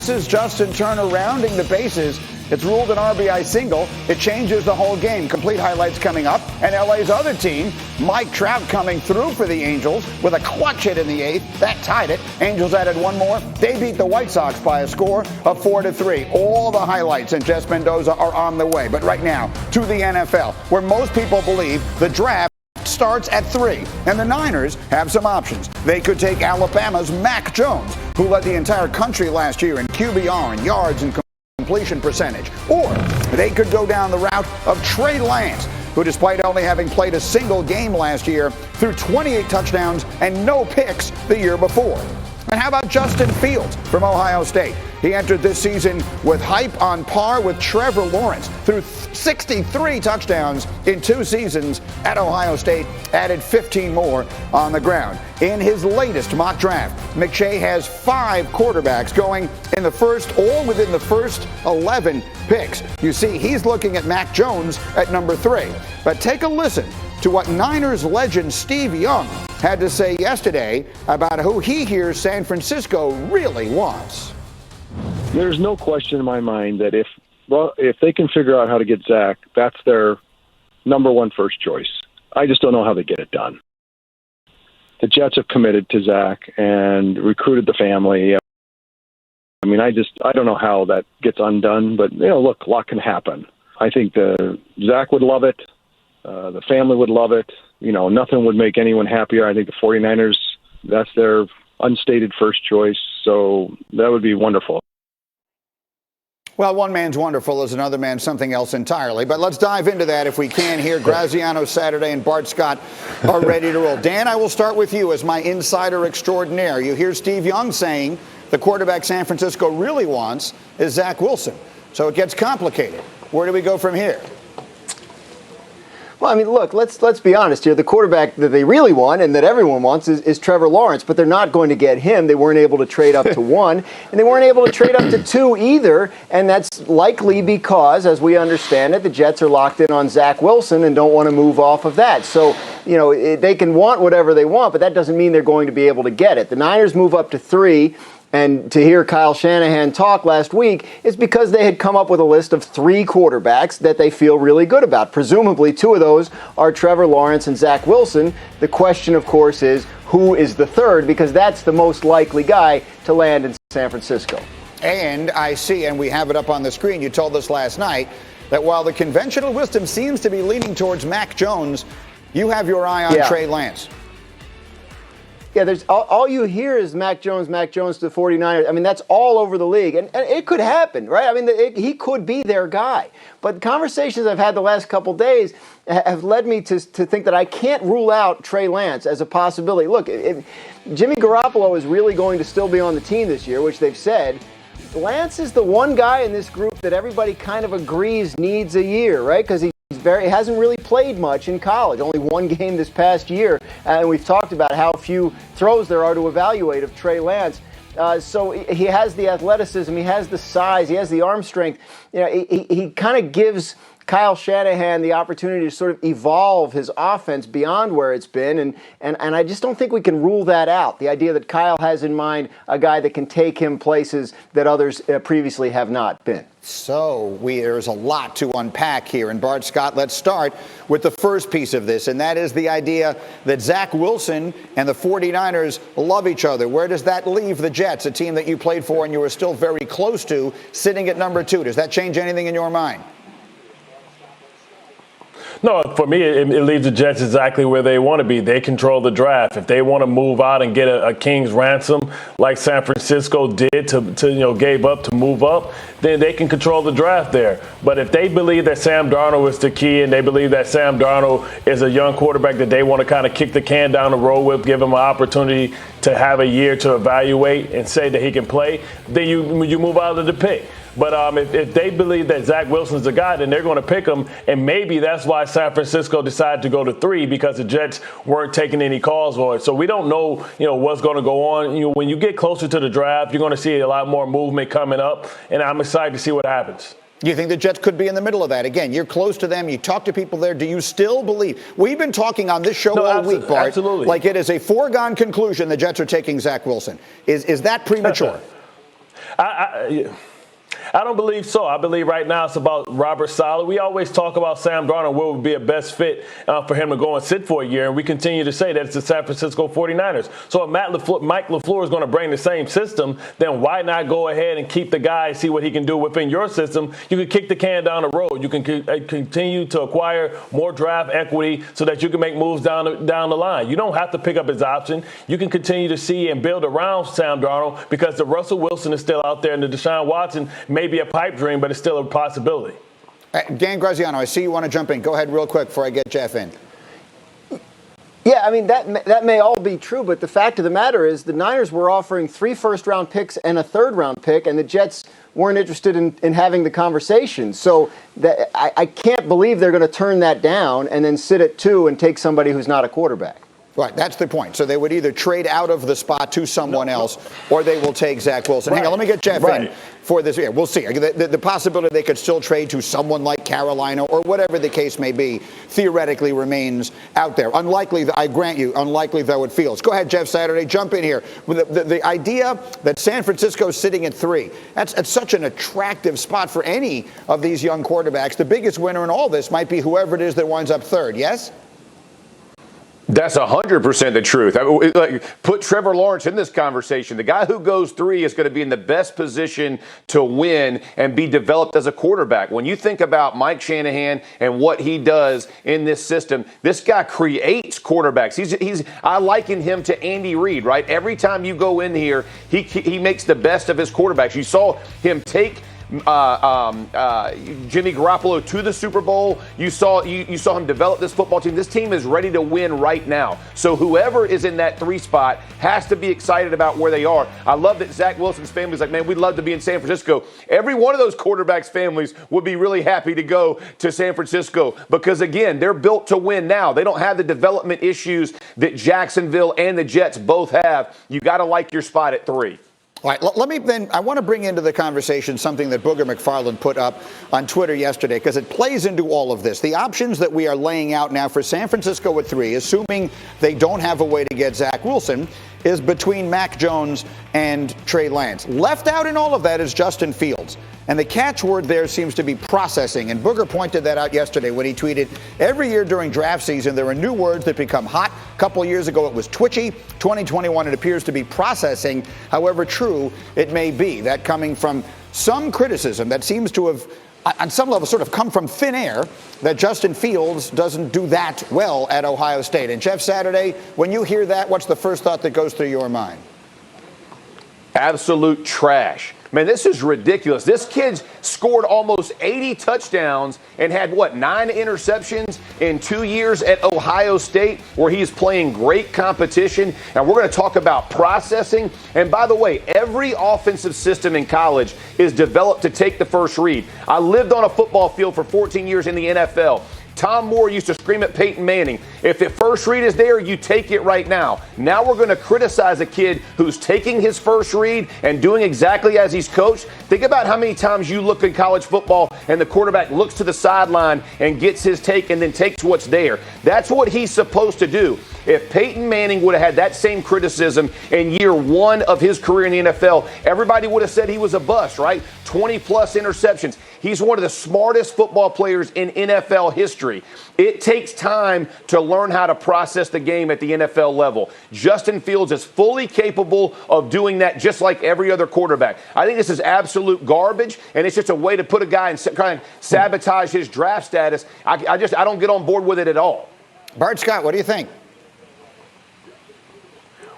This is Justin Turner rounding the bases. It's ruled an RBI single. It changes the whole game. Complete highlights coming up. And LA's other team, Mike Trout coming through for the Angels with a clutch hit in the eighth. That tied it. Angels added one more. They beat the White Sox by a score of 4-3. All the highlights and Jess Mendoza are on the way. But right now, to the NFL, where most people believe the draft starts at 3, and the Niners have some options. They could take Alabama's Mac Jones, who led the entire country last year in QBR and yards and completion percentage. Or they could go down the route of Trey Lance, who despite only having played a single game last year, threw 28 touchdowns and no picks the year before. And how about Justin Fields from Ohio State? He entered this season with hype on par with Trevor Lawrence, threw 63 touchdowns in 2 seasons at Ohio State, added 15 more on the ground. In his latest mock draft, McShay has 5 quarterbacks going in the first, all within the first 11 picks. You see, he's looking at Mac Jones at number 3. But take a listen to what Niners legend Steve Young had to say yesterday about who he hears San Francisco really wants. There's no question in my mind that if they can figure out how to get Zach, that's their number one first choice. I just don't know how they get it done. The Jets have committed to Zach and recruited the family. I mean, I don't know how that gets undone, but look, a lot can happen. I think Zach would love it. The family would love it. Nothing would make anyone happier. I think the 49ers, that's their unstated first choice. So that would be wonderful. Well, one man's wonderful is another man's something else entirely. But let's dive into that if we can here. Graziano Saturday and Bart Scott are ready to roll. Dan, I will start with you as my insider extraordinaire. You hear Steve Young saying the quarterback San Francisco really wants is Zach Wilson. So it gets complicated. Where do we go from here? Well, I mean, look, let's be honest here. The quarterback that they really want and that everyone wants is Trevor Lawrence, but they're not going to get him. They weren't able to trade up to 1, and they weren't able to trade up to 2 either, and that's likely because, as we understand it, the Jets are locked in on Zach Wilson and don't want to move off of that. So, they can want whatever they want, but that doesn't mean they're going to be able to get it. The Niners move up to 3. And to hear Kyle Shanahan talk last week is because they had come up with a list of 3 quarterbacks that they feel really good about. Presumably 2 of those are Trevor Lawrence and Zach Wilson. The question, of course, is who is the third, because that's the most likely guy to land in San Francisco. And I see, and we have it up on the screen, you told us last night that while the conventional wisdom seems to be leaning towards Mac Jones, you have your eye on Trey Lance. Yeah, there's all you hear is Mac Jones to the 49ers. I mean, that's all over the league. And it could happen, right? I mean, he could be their guy. But conversations I've had the last couple days have led me to think that I can't rule out Trey Lance as a possibility. Look, if Jimmy Garoppolo is really going to still be on the team this year, which they've said, Lance is the one guy in this group that everybody kind of agrees needs a year, right? Because he hasn't really played much in college, only 1 game this past year. And we've talked about how few throws there are to evaluate of Trey Lance. So he has the athleticism, he has the size, he has the arm strength. He kind of gives Kyle Shanahan the opportunity to sort of evolve his offense beyond where it's been. And I just don't think we can rule that out. The idea that Kyle has in mind a guy that can take him places that others previously have not been. So there's a lot to unpack here. And Bart Scott, let's start with the first piece of this, and that is the idea that Zach Wilson and the 49ers love each other. Where does that leave the Jets, a team that you played for and you were still very close to, sitting at number 2? Does that change anything in your mind? No, for me, it leaves the Jets exactly where they want to be. They control the draft. If they want to move out and get a king's ransom like San Francisco did to gave up to move up, then they can control the draft there. But if they believe that Sam Darnold is the key and they believe that Sam Darnold is a young quarterback that they want to kind of kick the can down the road with, give him an opportunity to have a year to evaluate and say that he can play, then you move out of the pick. But if they believe that Zach Wilson's the guy, then they're going to pick him. And maybe that's why San Francisco decided to go to 3, because the Jets weren't taking any calls for it. So we don't know, what's going to go on. When you get closer to the draft, you're going to see a lot more movement coming up. And I'm excited to see what happens. You think the Jets could be in the middle of that? Again, you're close to them. You talk to people there. Do you still believe? We've been talking on this show all week, Bart. Absolutely. Like it is a foregone conclusion the Jets are taking Zach Wilson. Is that premature? I don't believe so. I believe right now it's about Robert Saleh. We always talk about Sam Darnold, what would be a best fit for him to go and sit for a year, and we continue to say that it's the San Francisco 49ers. So if Mike LaFleur is going to bring the same system, then why not go ahead and keep the guy and see what he can do within your system? You can kick the can down the road. You can continue to acquire more draft equity so that you can make moves down the line. You don't have to pick up his option. You can continue to see and build around Sam Darnold because the Russell Wilson is still out there and the Deshaun Watson may be a pipe dream, but it's still a possibility. Dan Graziano, I see you want to jump in. Go ahead real quick before I get Jeff in. Yeah, I mean, that may all be true, but the fact of the matter is the Niners were offering 3 first-round picks and a third-round pick, and the Jets weren't interested in having the conversation. So I can't believe they're going to turn that down and then sit at 2 and take somebody who's not a quarterback. Right, that's the point. So they would either trade out of the spot to someone else, or they will take Zach Wilson. Hang on, let me get Jeff in for this. Yeah, we'll see. The possibility they could still trade to someone like Carolina or whatever the case may be theoretically remains out there. Unlikely, I grant you, unlikely though it feels. Go ahead, Jeff Saturday, jump in here. The idea that San Francisco is sitting at 3, that's such an attractive spot for any of these young quarterbacks. The biggest winner in all this might be whoever it is that winds up 3rd, yes? That's 100% the truth. Put Trevor Lawrence in this conversation. The guy who goes 3 is going to be in the best position to win and be developed as a quarterback. When you think about Mike Shanahan and what he does in this system, this guy creates quarterbacks. I liken him to Andy Reid, right? Every time you go in here, he makes the best of his quarterbacks. You saw him take Jimmy Garoppolo to the Super Bowl. You saw him develop this football team. This team is ready to win right now. So whoever is in that 3 spot has to be excited about where they are. I love that Zach Wilson's family is like, man, we'd love to be in San Francisco. Every one of those quarterbacks' families would be really happy to go to San Francisco because, again, they're built to win now. They don't have the development issues that Jacksonville and the Jets both have. You got to like your spot at 3. All right, I want to bring into the conversation something that Booger McFarland put up on Twitter yesterday because it plays into all of this. The options that we are laying out now for San Francisco at 3, assuming they don't have a way to get Zach Wilson, is between Mac Jones and Trey Lance. Left out in all of that is Justin Fields. And the catchword there seems to be processing. And Booger pointed that out yesterday when he tweeted, every year during draft season, there are new words that become hot. A couple years ago, it was twitchy. 2021, it appears to be processing. However true it may be, that coming from some criticism that seems to have, on some level, sort of come from thin air, that Justin Fields doesn't do that well at Ohio State. And Jeff Saturday, when you hear that, what's the first thought that goes through your mind? Absolute trash. Man, this is ridiculous. This kid scored almost 80 touchdowns and had, 9 interceptions in 2 years at Ohio State, where he's playing great competition. And we're going to talk about processing. And by the way, every offensive system in college is developed to take the first read. I lived on a football field for 14 years in the NFL. Tom Moore used to scream at Peyton Manning, if the first read is there, you take it right now. Now we're going to criticize a kid who's taking his first read and doing exactly as he's coached. Think about how many times you look in college football and the quarterback looks to the sideline and gets his take and then takes what's there. That's what he's supposed to do. If Peyton Manning would have had that same criticism in year 1 of his career in the NFL, everybody would have said he was a bust, right? 20-plus interceptions. He's one of the smartest football players in NFL history. It takes time to learn how to process the game at the NFL level. Justin Fields is fully capable of doing that just like every other quarterback. I think this is absolute garbage, and it's just a way to put a guy and try and sabotage his draft status. I don't get on board with it at all. Bart Scott, what do you think?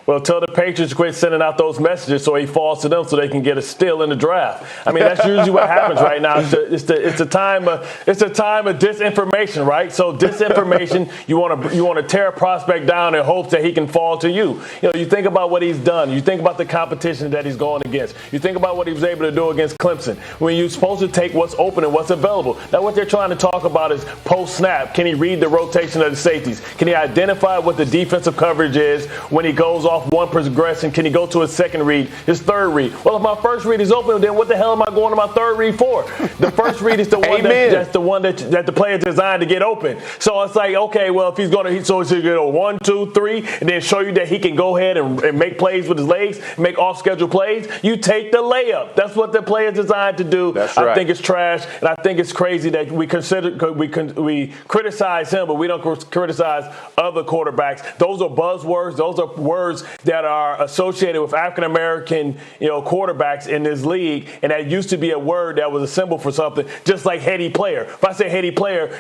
Well, tell the Patriots quit sending out those messages so he falls to them so they can get a steal in the draft. I mean, that's usually what happens right now. It's a time of disinformation, right? So disinformation, you want to tear a prospect down in hopes that he can fall to you. You know, you think about what he's done. You think about the competition that he's going against. You think about what he was able to do against Clemson. When you're supposed to take what's open and what's available. Now, what they're trying to talk about is post-snap. Can he read the rotation of the safeties? Can he identify what the defensive coverage is when he goes off off one progression, can he go to his second read, his third read? Well, if my first read is open, then what the hell am I going to my third read for? The first read is the one that's the one that the player is designed to get open. So it's like, okay, well, if he's going to, so he's going to go 1, 2, 3, and then show you that he can go ahead and make plays with his legs, make off-schedule plays. You take the layup. That's what the player is designed to do. That's right. I think it's trash, and I think it's crazy that we criticize him, but we don't criticize other quarterbacks. Those are buzzwords. Those are words that are associated with African American, quarterbacks in this league, and that used to be a word that was a symbol for something, just like heady player. If I say heady player,